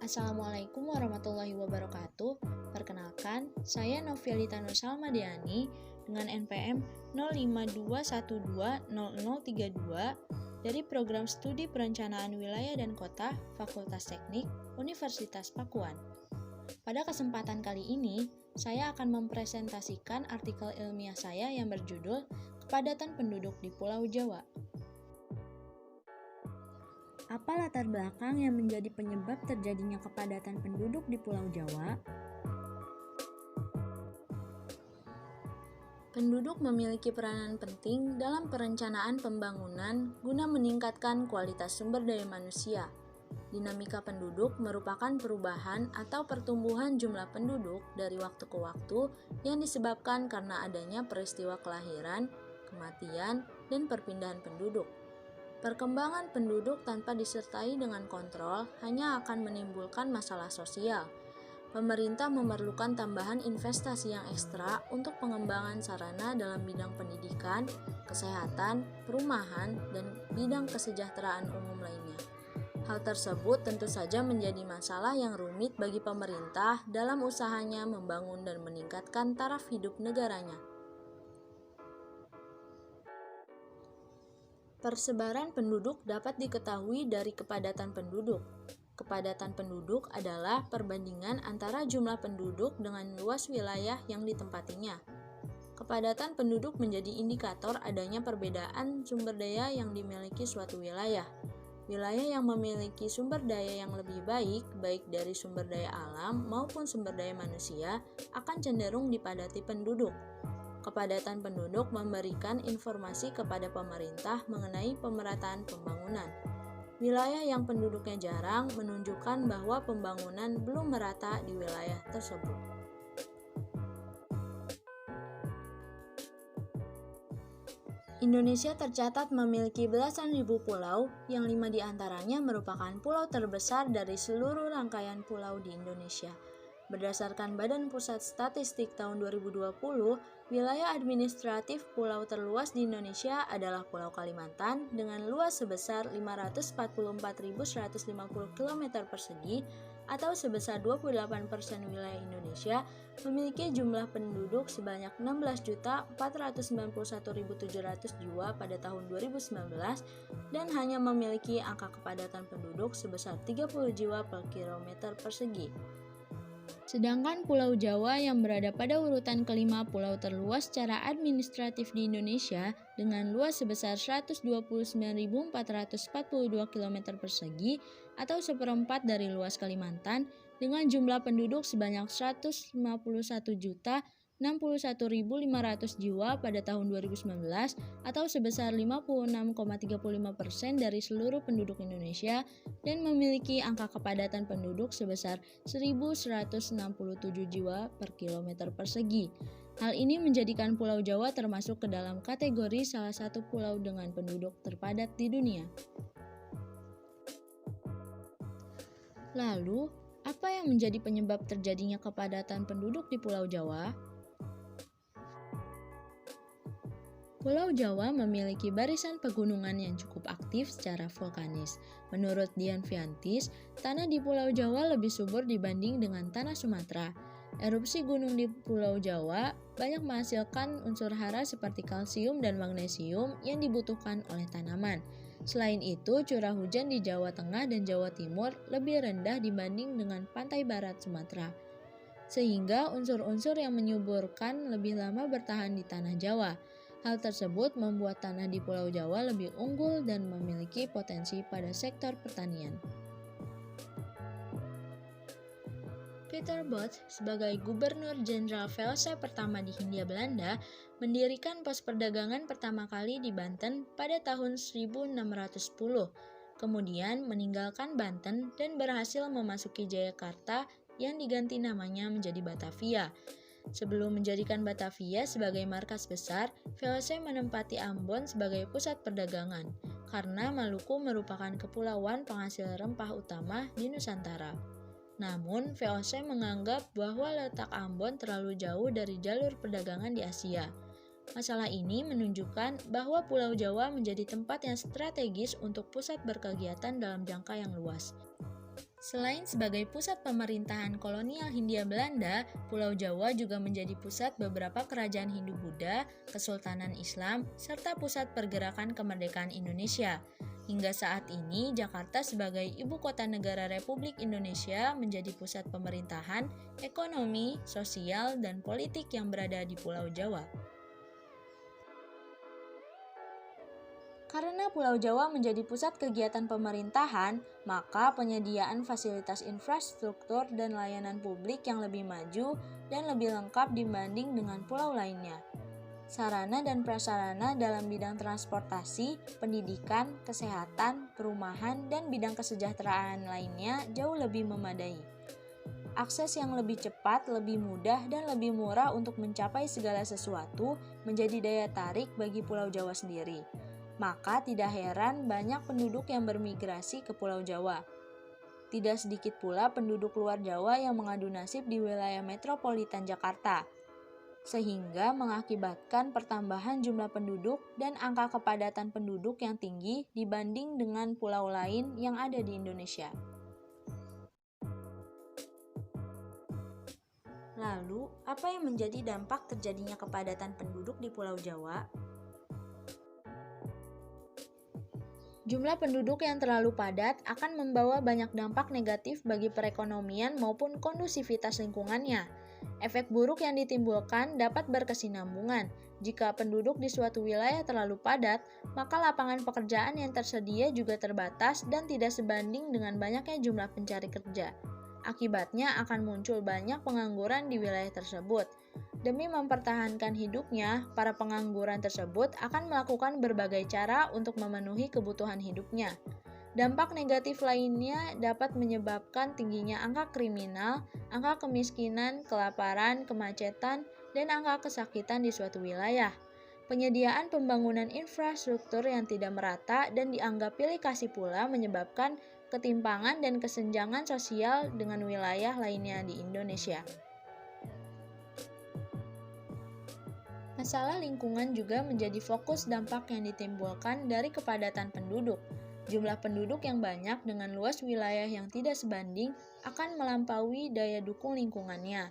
Assalamualaikum warahmatullahi wabarakatuh. Perkenalkan, saya Novialita Nur Salmadiani dengan NPM 0521200032 dari Program Studi Perencanaan Wilayah dan Kota Fakultas Teknik Universitas Pakuan. Pada kesempatan kali ini, saya akan mempresentasikan artikel ilmiah saya yang berjudul Kepadatan Penduduk di Pulau Jawa. Apa latar belakang yang menjadi penyebab terjadinya kepadatan penduduk di Pulau Jawa? Penduduk memiliki peranan penting dalam perencanaan pembangunan guna meningkatkan kualitas sumber daya manusia. Dinamika penduduk merupakan perubahan atau pertumbuhan jumlah penduduk dari waktu ke waktu yang disebabkan karena adanya peristiwa kelahiran, kematian, dan perpindahan penduduk. Perkembangan penduduk tanpa disertai dengan kontrol hanya akan menimbulkan masalah sosial. Pemerintah memerlukan tambahan investasi yang ekstra untuk pengembangan sarana dalam bidang pendidikan, kesehatan, perumahan, dan bidang kesejahteraan umum lainnya. Hal tersebut tentu saja menjadi masalah yang rumit bagi pemerintah dalam usahanya membangun dan meningkatkan taraf hidup negaranya. Persebaran penduduk dapat diketahui dari kepadatan penduduk. Kepadatan penduduk adalah perbandingan antara jumlah penduduk dengan luas wilayah yang ditempatinya. Kepadatan penduduk menjadi indikator adanya perbedaan sumber daya yang dimiliki suatu wilayah. Wilayah yang memiliki sumber daya yang lebih baik, baik dari sumber daya alam maupun sumber daya manusia, akan cenderung dipadati penduduk. Kepadatan penduduk memberikan informasi kepada pemerintah mengenai pemerataan pembangunan. Wilayah yang penduduknya jarang menunjukkan bahwa pembangunan belum merata di wilayah tersebut. Indonesia tercatat memiliki belasan ribu pulau, yang 5 diantaranya merupakan pulau terbesar dari seluruh rangkaian pulau di Indonesia. Berdasarkan Badan Pusat Statistik tahun 2020, wilayah administratif pulau terluas di Indonesia adalah Pulau Kalimantan dengan luas sebesar 544.150 km persegi atau sebesar 28% wilayah Indonesia, memiliki jumlah penduduk sebanyak 16.491.700 jiwa pada tahun 2019 dan hanya memiliki angka kepadatan penduduk sebesar 30 jiwa per kilometer persegi. Sedangkan Pulau Jawa yang berada pada urutan kelima pulau terluas secara administratif di Indonesia dengan luas sebesar 129.442 km persegi atau seperempat dari luas Kalimantan dengan jumlah penduduk sebanyak 151.061.500 jiwa pada tahun 2019 atau sebesar 56,35% dari seluruh penduduk Indonesia dan memiliki angka kepadatan penduduk sebesar 1.167 jiwa per kilometer persegi. Hal ini menjadikan Pulau Jawa termasuk ke dalam kategori salah satu pulau dengan penduduk terpadat di dunia. Lalu, apa yang menjadi penyebab terjadinya kepadatan penduduk di Pulau Jawa? Pulau Jawa memiliki barisan pegunungan yang cukup aktif secara vulkanis. Menurut Dian Fiantis, tanah di Pulau Jawa lebih subur dibanding dengan tanah Sumatera. Erupsi gunung di Pulau Jawa banyak menghasilkan unsur hara seperti kalsium dan magnesium yang dibutuhkan oleh tanaman. Selain itu, curah hujan di Jawa Tengah dan Jawa Timur lebih rendah dibanding dengan pantai barat Sumatera. Sehingga unsur-unsur yang menyuburkan lebih lama bertahan di tanah Jawa. Hal tersebut membuat tanah di Pulau Jawa lebih unggul dan memiliki potensi pada sektor pertanian. Peter Both sebagai Gubernur Jenderal VOC pertama di Hindia Belanda mendirikan pos perdagangan pertama kali di Banten pada tahun 1610. Kemudian meninggalkan Banten dan berhasil memasuki Jayakarta yang diganti namanya menjadi Batavia. Sebelum menjadikan Batavia sebagai markas besar, VOC menempati Ambon sebagai pusat perdagangan, karena Maluku merupakan kepulauan penghasil rempah utama di Nusantara. Namun, VOC menganggap bahwa letak Ambon terlalu jauh dari jalur perdagangan di Asia. Masalah ini menunjukkan bahwa Pulau Jawa menjadi tempat yang strategis untuk pusat berkegiatan dalam jangka yang luas. Selain sebagai pusat pemerintahan kolonial Hindia Belanda, Pulau Jawa juga menjadi pusat beberapa kerajaan Hindu-Buddha, Kesultanan Islam, serta pusat pergerakan kemerdekaan Indonesia. Hingga saat ini, Jakarta sebagai ibu kota negara Republik Indonesia menjadi pusat pemerintahan, ekonomi, sosial, dan politik yang berada di Pulau Jawa. Karena Pulau Jawa menjadi pusat kegiatan pemerintahan, maka penyediaan fasilitas infrastruktur dan layanan publik yang lebih maju dan lebih lengkap dibanding dengan pulau lainnya. Sarana dan prasarana dalam bidang transportasi, pendidikan, kesehatan, perumahan, dan bidang kesejahteraan lainnya jauh lebih memadai. Akses yang lebih cepat, lebih mudah, dan lebih murah untuk mencapai segala sesuatu menjadi daya tarik bagi Pulau Jawa sendiri. Maka tidak heran banyak penduduk yang bermigrasi ke Pulau Jawa. Tidak sedikit pula penduduk luar Jawa yang mengadu nasib di wilayah metropolitan Jakarta, sehingga mengakibatkan pertambahan jumlah penduduk dan angka kepadatan penduduk yang tinggi dibanding dengan pulau lain yang ada di Indonesia. Lalu, apa yang menjadi dampak terjadinya kepadatan penduduk di Pulau Jawa? Jumlah penduduk yang terlalu padat akan membawa banyak dampak negatif bagi perekonomian maupun kondusivitas lingkungannya. Efek buruk yang ditimbulkan dapat berkesinambungan. Jika penduduk di suatu wilayah terlalu padat, maka lapangan pekerjaan yang tersedia juga terbatas dan tidak sebanding dengan banyaknya jumlah pencari kerja. Akibatnya akan muncul banyak pengangguran di wilayah tersebut. Demi mempertahankan hidupnya, para pengangguran tersebut akan melakukan berbagai cara untuk memenuhi kebutuhan hidupnya. Dampak negatif lainnya dapat menyebabkan tingginya angka kriminal, angka kemiskinan, kelaparan, kemacetan, dan angka kesakitan di suatu wilayah. Penyediaan pembangunan infrastruktur yang tidak merata dan dianggap pilih kasih pula menyebabkan ketimpangan dan kesenjangan sosial dengan wilayah lainnya di Indonesia. Masalah lingkungan juga menjadi fokus dampak yang ditimbulkan dari kepadatan penduduk. Jumlah penduduk yang banyak dengan luas wilayah yang tidak sebanding akan melampaui daya dukung lingkungannya.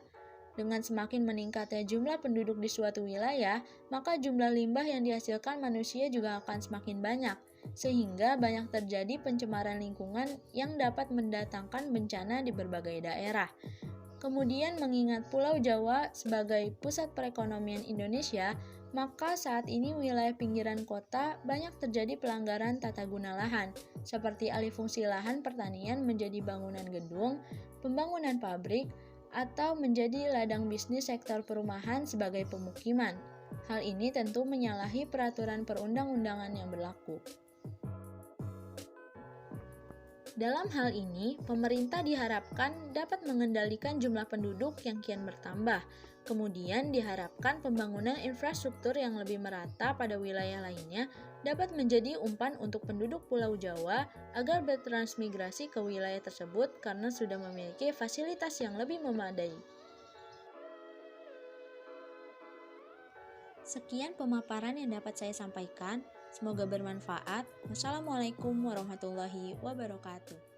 Dengan semakin meningkatnya jumlah penduduk di suatu wilayah, maka jumlah limbah yang dihasilkan manusia juga akan semakin banyak, sehingga banyak terjadi pencemaran lingkungan yang dapat mendatangkan bencana di berbagai daerah. Kemudian mengingat Pulau Jawa sebagai pusat perekonomian Indonesia, maka saat ini wilayah pinggiran kota banyak terjadi pelanggaran tata guna lahan, seperti alih fungsi lahan pertanian menjadi bangunan gedung, pembangunan pabrik, atau menjadi ladang bisnis sektor perumahan sebagai pemukiman. Hal ini tentu menyalahi peraturan perundang-undangan yang berlaku. Dalam hal ini, pemerintah diharapkan dapat mengendalikan jumlah penduduk yang kian bertambah. Kemudian diharapkan pembangunan infrastruktur yang lebih merata pada wilayah lainnya dapat menjadi umpan untuk penduduk Pulau Jawa agar bertransmigrasi ke wilayah tersebut karena sudah memiliki fasilitas yang lebih memadai. Sekian pemaparan yang dapat saya sampaikan. Semoga bermanfaat. Wassalamualaikum warahmatullahi wabarakatuh.